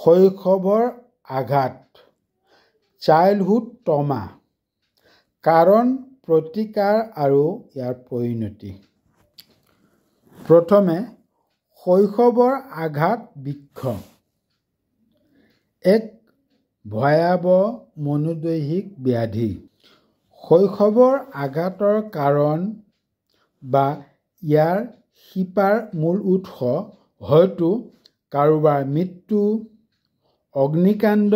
শৈশৱৰ আঘাত childhood trauma কাৰণ প্ৰতিকাৰ আৰু ইয়াৰ পৰিণতি। প্ৰথমে শৈশৱৰ আঘাত বৃক্ষ এক ভয়াৱহ মনোদৈহিক ব্যাধি। শৈশৱৰ আঘাতৰ কাৰণ বা ইয়াৰ শিপাৰ মূল উৎস হয়তো কাৰোবাৰ মৃত্যু, অগ্নিকাণ্ড,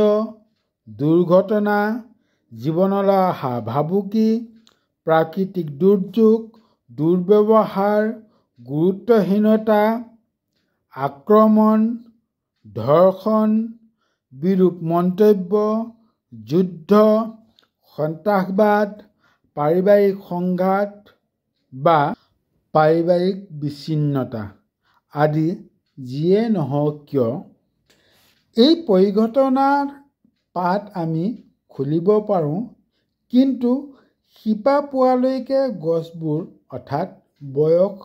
দুৰ্ঘটনা, জীৱনলৈ অহা ভাবুকি, প্ৰাকৃতিক দুৰ্যোগ, দুৰ্ব্যৱহাৰ, গুৰুত্বহীনতা, আক্ৰমণ, ধৰ্ষণ, বিৰূপ মন্তব্য, যুদ্ধ, সন্ত্ৰাসবাদ, পাৰিবাৰিক সংঘাত বা পাৰিবাৰিক বিচ্ছিন্নতা আদি যিয়ে নহওক কিয়, এই পৰিঘটনাৰ পাত আমি খুলিব পাৰোঁ, কিন্তু শিপা পোৱালৈকে গছবোৰ অৰ্থাৎ বয়স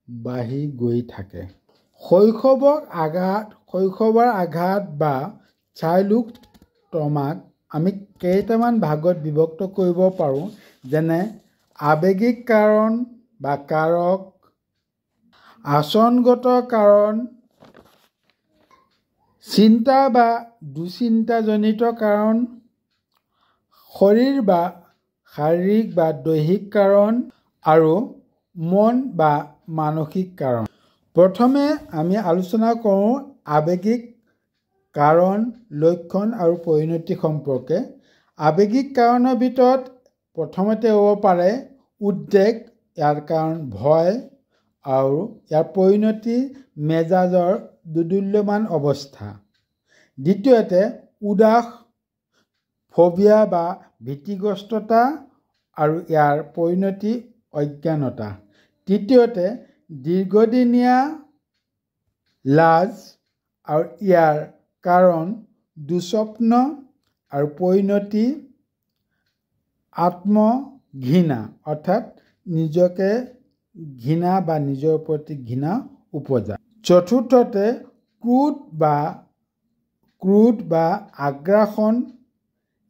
বাঢ়ি গৈ থাকে। শৈশৱৰ আঘাত বা চাইল্ডহুড ট্ৰমাক আমি কেইটামান ভাগত বিভক্ত কৰিব পাৰোঁ, যেনে আৱেগিক কাৰণ বা কাৰক, আচৰণগত কাৰণ, চিন্তা বা দুশ্চিন্তাজনিত কাৰণ, শাৰীৰিক বা দৈহিক কাৰণ আৰু মন বা মানসিক কাৰণ। প্ৰথমে আমি আলোচনা কৰোঁ আৱেগিক কাৰণ, লক্ষণ আৰু পৰিণতি সম্পৰ্কে। আৱেগিক কাৰণৰ ভিতৰত প্ৰথমতে হ'ব পাৰে উদ্বেগ, ইয়াৰ কাৰণ ভয় আৰু ইয়াৰ পৰিণতি মেজাজৰ দোদুল্যমান অৱস্থা। দ্বিতীয়তে উদাস, ফোবিয়া বা ভীতিগ্ৰস্ততা আৰু ইয়াৰ পৰিণতি অজ্ঞানতা। তৃতীয়তে দীৰ্ঘদিনীয়া লাজ আৰু ইয়াৰ কাৰণ দুঃস্বপ্ন আৰু পৰিণতি আত্মঘৃণা অৰ্থাৎ নিজকে ঘৃণা বা নিজৰ প্ৰতি ঘৃণা উপজা। চতুৰ্থতে ক্ৰোধ বা আগ্ৰাসন,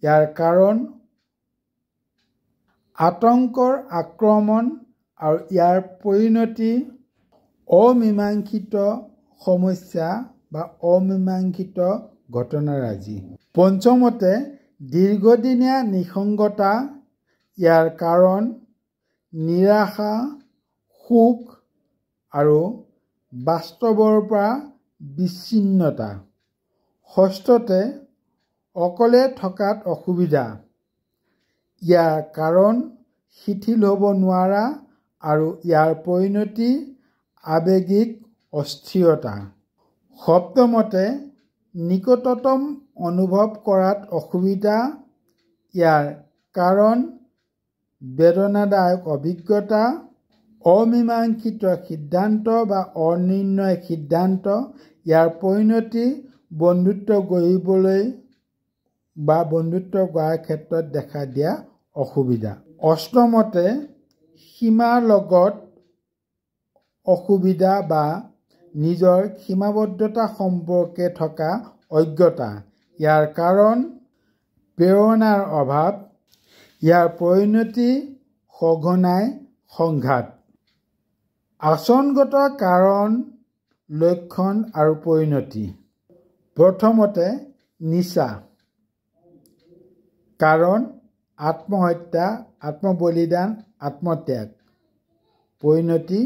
ইয়াৰ কাৰণ আতংকৰ আক্ৰমণ আৰু ইয়াৰ পৰিণতি অমীমাংসিত সমস্যা বা অমীমাংসিত ঘটনাৰাজি। পঞ্চমতে দীৰ্ঘদিনীয়া নিঃসংগতা, ইয়াৰ কাৰণ নিৰাশা, শোক আৰু বাস্তৱৰ পৰা বিচ্ছিন্নতা। ষষ্ঠতে অকলে থকাত অসুবিধা, ইয়াৰ কাৰণ শিথিল হ'ব নোৱাৰা আৰু ইয়াৰ পৰিণতি আৱেগিক অস্থিৰতা। সপ্তমতে নিকটতম অনুভৱ কৰাত অসুবিধা, ইয়াৰ কাৰণ বেদনাদায়ক অভিজ্ঞতা, অমীমাংসিত সিদ্ধান্ত বা অনিৰ্ণয় সিদ্ধান্ত, ইয়াৰ পৰিণতি বন্ধুত্ব গঢ়িবলৈ বা বন্ধুত্ব গঢ়াৰ ক্ষেত্ৰত দেখা দিয়া অসুবিধা। অষ্টমতে সীমাৰ লগত অসুবিধা বা নিজৰ সীমাবদ্ধতা সম্পৰ্কে থকা অজ্ঞতা, ইয়াৰ কাৰণ প্ৰেৰণাৰ অভাৱ, ইয়াৰ পৰিণতি সঘনাই সংঘাত। আচৰণগত কাৰণ, লক্ষণ আৰু পৰিণতি। প্ৰথমতে নিচা কাৰণ আত্মহত্যা, আত্মবলিদান, আত্মত্যাগ। পৰিণতি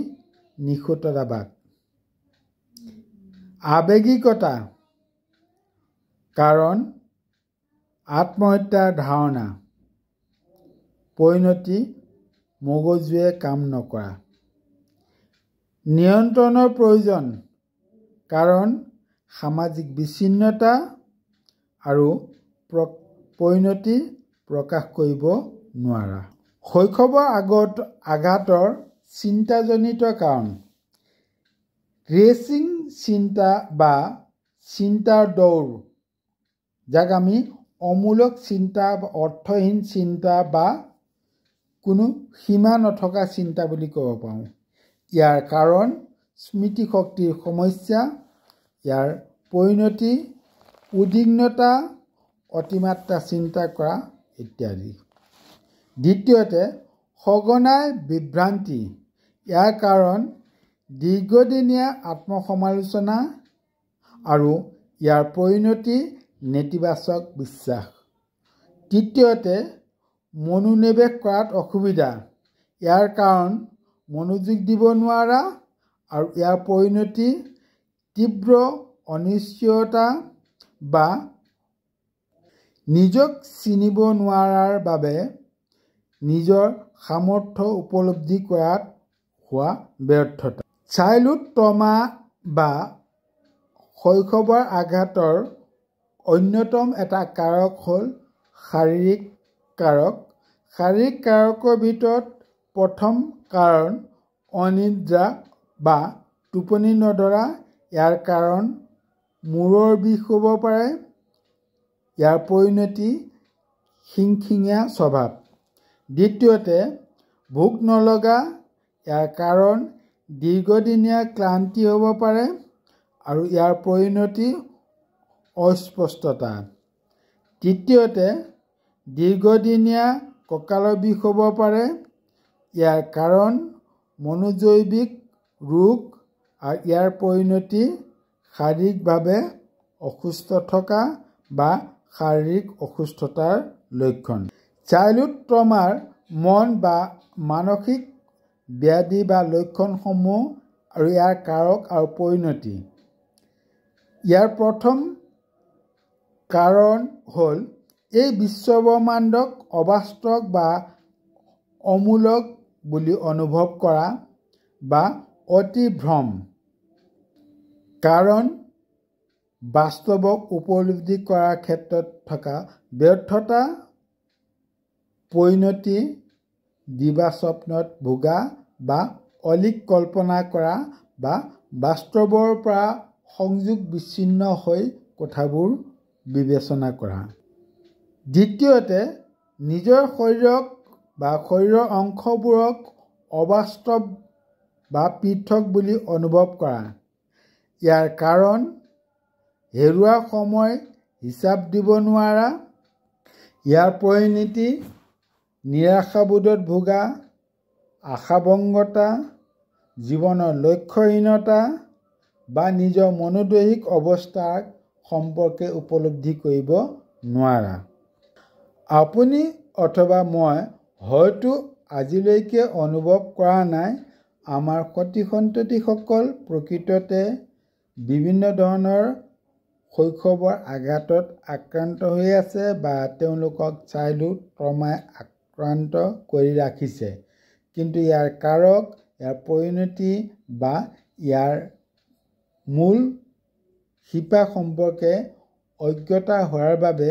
নিষ্ঠুৰতাবাদ। আৱেগিকতা কাৰণ আত্মহত্যাৰ ধাৰণা। পৰিণতি মগজুৱে কাম নকৰা। নিয়ন্ত্ৰণৰ প্ৰয়োজন কাৰণ সামাজিক বিচ্ছিন্নতা আৰু পৰিণতি প্ৰকাশ কৰিব নোৱাৰা। শৈশৱৰ আঘাতৰ চিন্তাজনিত কাৰণ ৰেচিং চিন্তা বা চিন্তাৰ দৌৰ, যাক আমি অমূলক চিন্তা বা অৰ্থহীন চিন্তা বা কোনো সীমা নথকা চিন্তা বুলি ক'ব পাৰোঁ। ইয়াৰ কাৰণ স্মৃতিশক্তিৰ সমস্যা, ইয়াৰ পৰিণতি উদ্বিগ্নতা, অতিমাত্ৰা চিন্তা কৰা ইত্যাদি। দ্বিতীয়তে, সঘনাই বিভ্ৰান্তি। ইয়াৰ কাৰণ দীৰ্ঘদিনীয়া আত্মসমালোচনা আৰু ইয়াৰ পৰিণতি নেতিবাচক বিশ্বাস। তৃতীয়তে, মনোনিৱেশ কৰাত অসুবিধা। ইয়াৰ কাৰণ মনোযোগ দিব নোৱাৰা আৰু ইয়াৰ পৰিণতি তীব্ৰ অনিশ্চয়তা বা নিজক চিনিব নোৱাৰাৰ বাবে নিজৰ সামৰ্থ্য উপলব্ধি কৰাত হোৱা ব্যৰ্থতা। চাইল্ডহুড ট্ৰমা বা শৈশৱৰ আঘাতৰ অন্যতম এটা কাৰক হ'ল শাৰীৰিক কাৰক। শাৰীৰিক কাৰকৰ ভিতৰত প্ৰথম কাৰণ অনিদ্ৰা বা টোপনি নধৰা। ইয়াৰ কাৰণ মূৰৰ বিষ হ'ব পাৰে। ইয়াৰ পৰিণতি খিংখিঙীয়া স্বভাৱ। দ্বিতীয়তে, ভোক নলগা। ইয়াৰ কাৰণ দীৰ্ঘদিনীয়া ক্লান্তি হ'ব পাৰে আৰু ইয়াৰ পৰিণতি অস্পষ্টতা। তৃতীয়তে, দীৰ্ঘদিনীয়া কঁকালৰ বিষ হ'ব পাৰে। ইয়াৰ কাৰণ মনোজৈৱিক ৰোগ আৰু ইয়াৰ পৰিণতি শাৰীৰিকভাৱে অসুস্থ থকা বা শাৰীৰিক অসুস্থতাৰ লক্ষণ। চাইল্ডহুড ট্ৰমাৰ মন বা মানসিক ব্যাধি বা লক্ষণসমূহ আৰু ইয়াৰ কাৰক আৰু পৰিণতি। ইয়াৰ প্ৰথম কাৰণ হ'ল এই বিশ্বব্ৰহ্মাণ্ডক অবাস্তৱ বা অমূলক বুলি অনুভৱ কৰা বা অতি ভ্ৰম। কাৰণ বাস্তৱক উপলব্ধি কৰাৰ ক্ষেত্ৰত থকা ব্যৰ্থতা। পৰিণতি দিবাস্বপ্নত ভোগা বা অলীক কল্পনা কৰা বা বাস্তৱৰ পৰা সংযোগ বিচ্ছিন্ন হৈ কথাবোৰ বিবেচনা কৰা। দ্বিতীয়তে, নিজৰ শৰীৰক বা শৰীৰৰ অংশবোৰক অবাস্তৱ বা পৃথক বুলি অনুভৱ কৰা। ইয়াৰ কাৰণ হেৰুৱা সময় হিচাপ দিব নোৱাৰা। ইয়াৰ পৰিণতি নিৰাশাবোধত ভোগা, আশাভংগতা, জীৱনৰ লক্ষ্যহীনতা বা নিজৰ মনোদৈহিক অৱস্থাৰ সম্পৰ্কে উপলব্ধি কৰিব নোৱাৰা। আপুনি অথবা মই হয়তো আজিলৈকে অনুভৱ কৰা নাই, আমাৰ সতি-সন্ততিসকল প্ৰকৃততে বিভিন্ন ধৰণৰ শৈশৱৰ আঘাতত আক্ৰান্ত হৈ আছে বা তেওঁলোকক চাইল্ডহুড ট্ৰমাই আক্ৰান্ত কৰি ৰাখিছে। কিন্তু ইয়াৰ কাৰক, ইয়াৰ পৰিণতি বা ইয়াৰ মূল শিপা সম্পৰ্কে অজ্ঞতা হোৱাৰ বাবে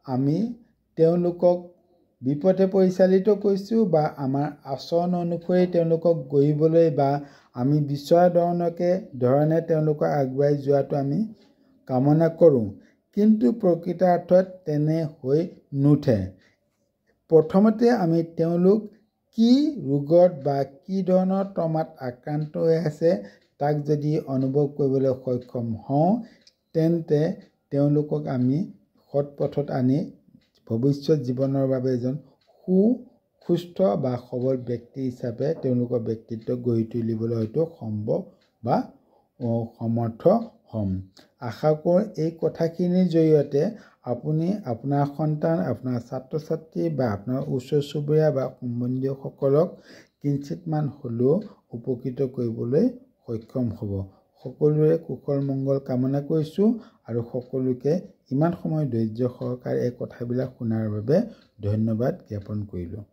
আমি তেওঁলোকক বিপথে পৰিচালিত কৰিছোঁ বা আমাৰ আচৰণ অনুসৰি তেওঁলোকক গঢ়িবলৈ বা আমি বিচৰা ধৰণে তেওঁলোকক আগুৱাই যোৱাটো আমি কামনা কৰোঁ। কিন্তু প্ৰকৃতাৰ্থত তেনে হৈ নুঠে। প্ৰথমতে আমি তেওঁলোক কি ৰোগত বা কি ধৰণৰ ট্ৰমাত আক্ৰান্ত হৈ আছে তাক যদি অনুভৱ কৰিবলৈ সক্ষম হওঁ, তেন্তে তেওঁলোকক আমি সৎ পথত আনি ভৱিষ্যত জীৱনৰ বাবে এজন সুস্থ বা সবল ব্যক্তি হিচাপে তেওঁলোকৰ ব্যক্তিত্ব গঢ়ি তুলিবলৈ হয়তো সম্ভৱ বা সমৰ্থ হ'ম। আশা কৰোঁ এই কথাখিনিৰ জৰিয়তে আপুনি আপোনাৰ সন্তান, আপোনাৰ ছাত্ৰ ছাত্ৰী বা আপোনাৰ ওচৰ চুবুৰীয়া বা সম্বন্ধীয়সকলক কিঞ্চিতমান হ'লেও উপকৃত কৰিবলৈ সক্ষম হ'ব। সকলোৰে কুশল মংগল কামনা কৰিছোঁ আৰু সকলোকে ইমান সময় ধৈৰ্য সহকাৰে এই কথাবিলাক শুনাৰ বাবে ধন্যবাদ জ্ঞাপন কৰিলোঁ।